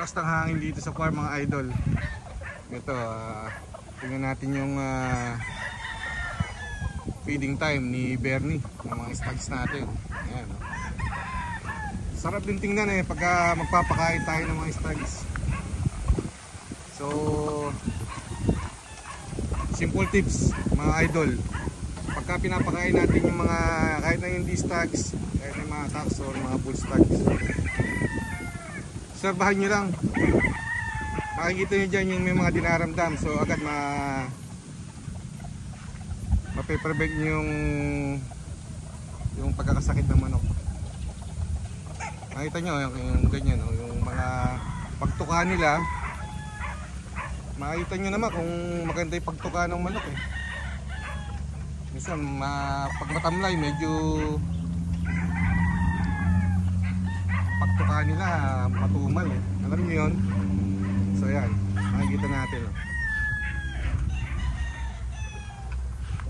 lakas ng hangin dito sa farm mga idol. Ito, tingnan natin yung feeding time ni Bernie ng mga stags natin. Ayan, oh. Sarap din tingnan pagka magpapakain tayo ng mga stags. So simple tips mga idol, pagka pinapakain natin yung mga kahit na hindi stags, kahit na mga tax or mga bull stags, obserbahan nyo lang, makikita nyo dyan yung may mga dinaramdam. So agad mape-prevent nyo yung pagkakasakit ng manok. Makita nyo yung ganyan, yung mga pagtuka nila. Makita nyo naman kung maganda yung pagtuka ng manok Minsan pag matamlay medyo pagtuka nila matumal Alam nyo yun? So yan, makikita natin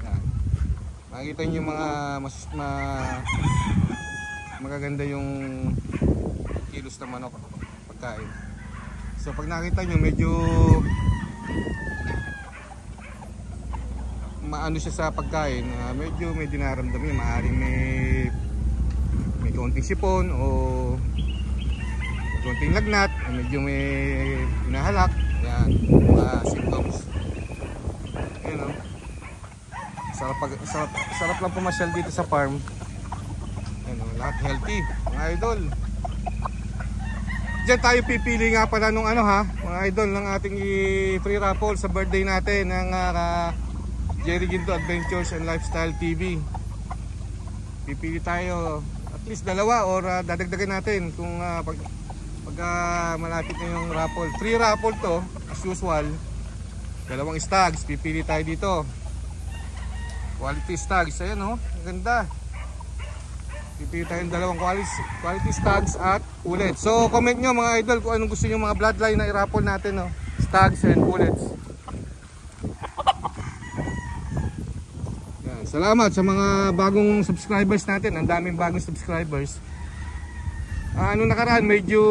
yan. Makikita nyo yung mga magaganda yung kilos ng manok pagkain. So pag nakita nyo medyo maano siya sa pagkain, medyo may dinaramdam yun, maaaring may konting sipon o konting lagnat, medyo may hinahalak. Yan, mga symptoms. Ayan, sarap lang pumasyal dito sa farm. Ayan, lahat healthy mga idol. Diyan tayo pipili nga pala nung mga idol, ng ating free raffle sa birthday natin ng Jerry Ginto Adventures and Lifestyle TV. Pipili tayo at least dalawa or dadagdagan natin kung pagka malapit na yung raffle. Free raffle to as usual. Dalawang stags pipili tayo dito. Quality stags, ayan ganda. Pipili tayo ng dalawang quality stags at pullets. So comment nyo mga idol kung anong gusto nyo mga bloodline na i-raffle natin, stags and pullets. Yan. Salamat sa mga bagong subscribers natin. Ang daming bagong subscribers. Nung nakaraan medyo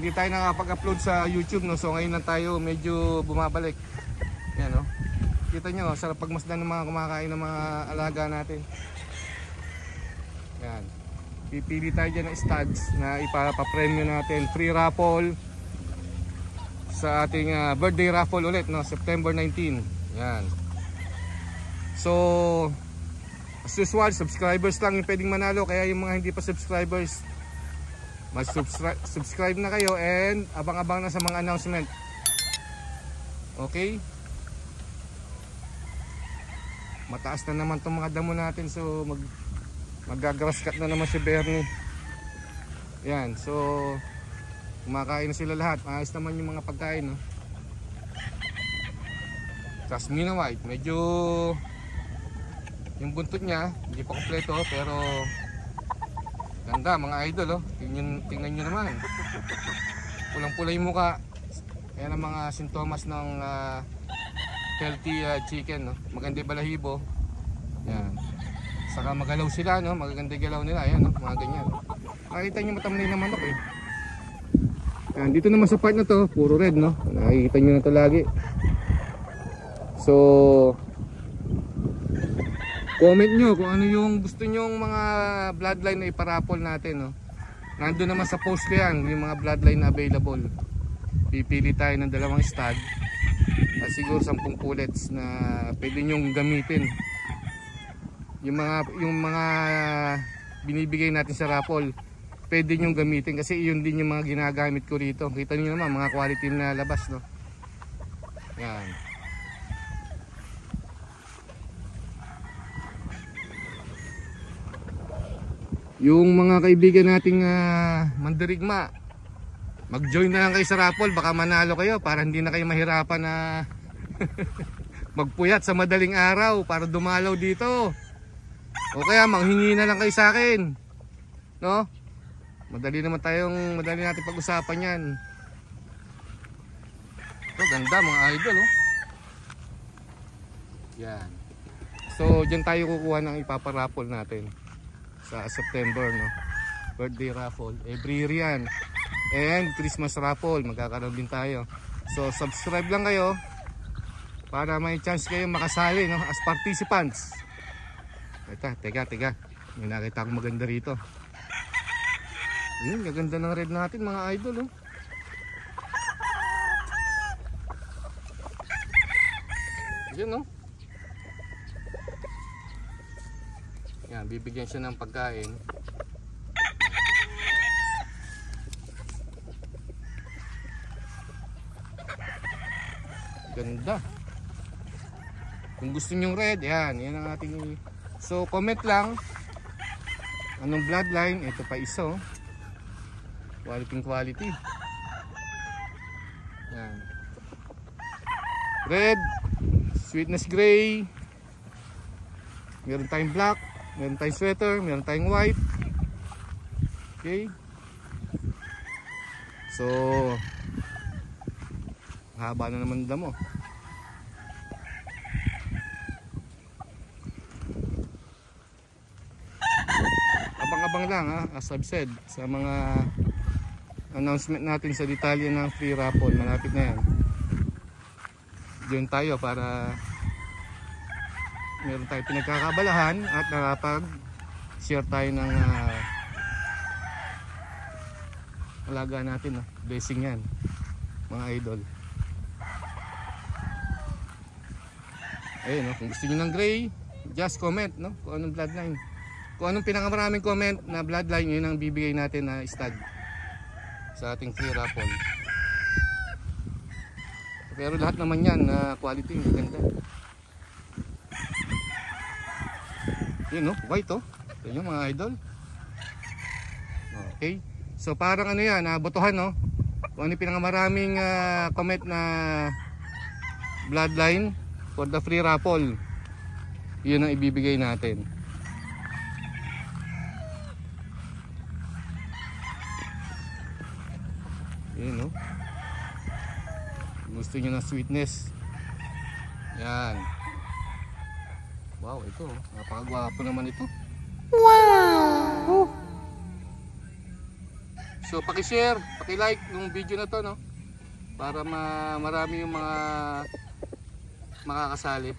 hindi tayo nakapag-upload sa YouTube, so ngayon na tayo medyo bumabalik. Yan, kita nyo, sarap pagmasdan ng mga kumakain ng mga alaga natin. Yan. Pipili tayo dyan ng stags na ipapapremyo natin. Free raffle sa ating birthday raffle ulit, September 19. Yan. So as usual, subscribers lang yung pwedeng manalo. Kaya yung mga hindi pa subscribers, mag-subscribe na kayo and abang-abang na sa mga announcement. Okay? Mataas na naman itong mga damo natin, so magagrass cut na naman si Bernie. Yan, so kumakain na sila lahat. Ayos naman yung mga pagkain, Jasmine White, medyo yung buntot niya hindi pa kompleto, pero ganda mga idol, tingnan nyo naman, pulang-pula yung muka. Yan ang mga sintomas ng healthy chicken, maganda yung balahibo. Yan, saka magalaw sila, magaganda galaw nila. Ayan, mga ganyan. Nakikita nyo matamlay na manok Yan, dito naman sa part na to puro red, nakikita nyo na to lagi. So comment nyo kung ano yung gusto nyong mga bloodline na iparapol natin, Nandun naman sa post ko yan, yung mga bloodline na available. Pipili tayo ng dalawang stud at siguro 10 pullets na pwede nyong gamitin. Yung mga binibigay natin sa raffle, pwede nyong gamitin kasi yun din yung mga ginagamit ko rito. Kita nyo naman mga quality na labas, Yan. Yung mga kaibigan nating mandirigma, mag-join na lang kayo sa raffle, baka manalo kayo para hindi na kayo mahirapan na magpuyat sa madaling araw para dumalaw dito. O kaya manghingi na lang kayo sa akin, madali natin pag-usapan yan. Ito ganda mga idol, Yan. So dyan tayo kukuha ng ipaparaffle natin sa September, birthday raffle. Every year yan. and Christmas raffle. Magkakaroon din tayo. So subscribe lang kayo para may chance kayo makasali, no, as participants. Teka. May nakita akong maganda rito. Yun, gaganda ng red natin mga idol, oh. Yun, no. Yan, bibigyan siya ng pagkain. Ganda. Kung gusto nyong red, yan ang ating. So comment lang anong bloodline. Ito pa iso, quality. Yan, red, sweetness gray, meron tayong black, meron tayong sweater, meron tayong white. Okay, so haba na naman damo. Abang-abang lang, ha, as I've said sa mga announcement natin sa detalye ng free raffle. Malapit na yan. Diyan tayo para meron tayo pinagkakabalahan at nakapag-share tayo ng alaga natin, no? Blessing yan mga idol. Ayun, no? Kung gusto nyo ng gray, just comment, no? Kung anong bloodline, kung anong pinakamaraming comment na bloodline, yun ang bibigay natin na stud sa ating free raffle. Pero lahat naman yan na quality, maganda. Yun, no? White, oh. Ito yung mga idol. Okay, so parang ano yan, botohan, no? Kung ano yung pinakamaraming comment na bloodline for the free raffle, yun ang ibibigay natin. Yun, no? Gusto nyo ng sweetness, yan. Wow, ito, napakagwapo naman ito. Wow! So paki-share, paki-like yung video na to, no? Para marami yung mga makakasali.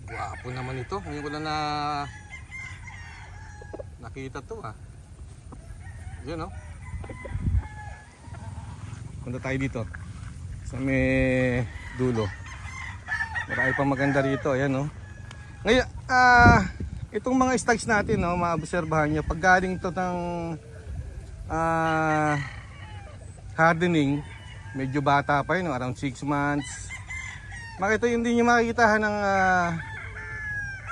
Gwapo naman ito. Ngayon ko lang nakita to, ha. Yun, no? Punta tayo dito sa may dulo. Marami pang maganda rito, ayan, no? Ngayon, itong mga stags natin, no, maobserbahan nyo, pag galing to ng hardening, medyo bata pa yun, no? Around 6 months. Makita yun, hindi nyo makikita ng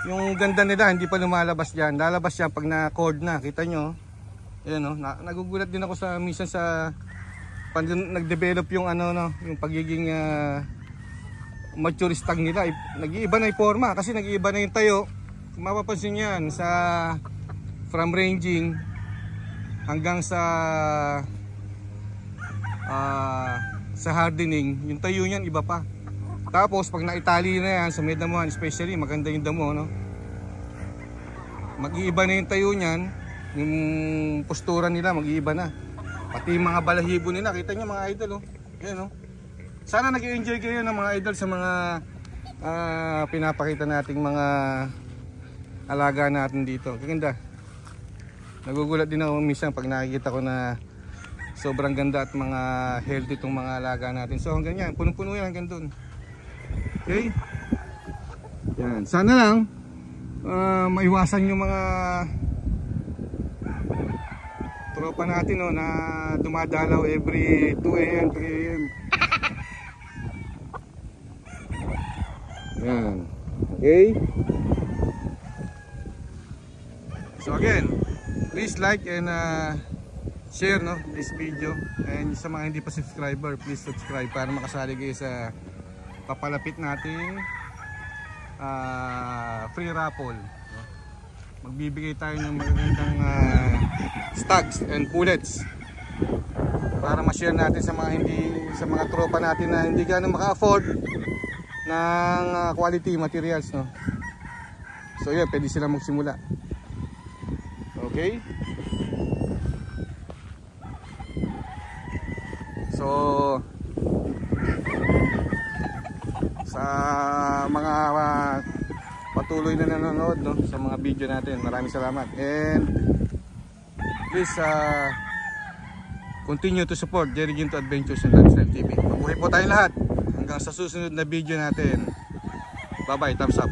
yung ganda nila, hindi pa lumalabas dyan. Lalabas yan pag na-cord na, kita nyo. Ayan, no? Nagugulat din ako sa minsan sa pag nag-develop yung ano, no, yung pagiging mature stag nila. Nag-iiba na yung forma kasi nag-iiba na yung tayo. Kung mapapansin yan sa from ranging hanggang sa hardening, yung tayo niyan iba pa. Tapos pag naitali na yan sa may damuhan, especially maganda yung damo, no? Mag-iiba na yung tayo niyan, yung postura nila mag-iiba na. Pati yung mga balahibo nila, kita nyo mga idol, oh. Yan, oh. Sana nag-enjoy kayo ng mga idol sa mga pinapakita nating mga alaga natin dito. Kaganda. Nagugulat din ako minsan pag nakikita ko na sobrang ganda at mga healthy itong mga alaga natin. So hanggang yan, punong-puno yan hanggang dun. Okay? Yan. Sana lang maiwasan yung mga tropa natin, no, na dumadalaw every 2 AM, 3 AM. Yan. Okay? So again, please like and share, no, this video. And sa mga hindi pa subscriber, please subscribe para makasali kayo sa papalapit nating free raffle. Magbibigay tayo ng magandang stags and pullets para ma-share natin sa mga tropa natin na hindi ganoon maka-afford ng quality materials, no. So yeah, pwede sila magsimula. Okay? So sa mga patuloy na nanonood, no, sa mga video natin, maraming salamat. And please continue to support Jerry Ginto Adventures and Lifestyle TV. Mabuhay po tayong lahat hanggang sa susunod na video natin. Bye bye, thumbs up.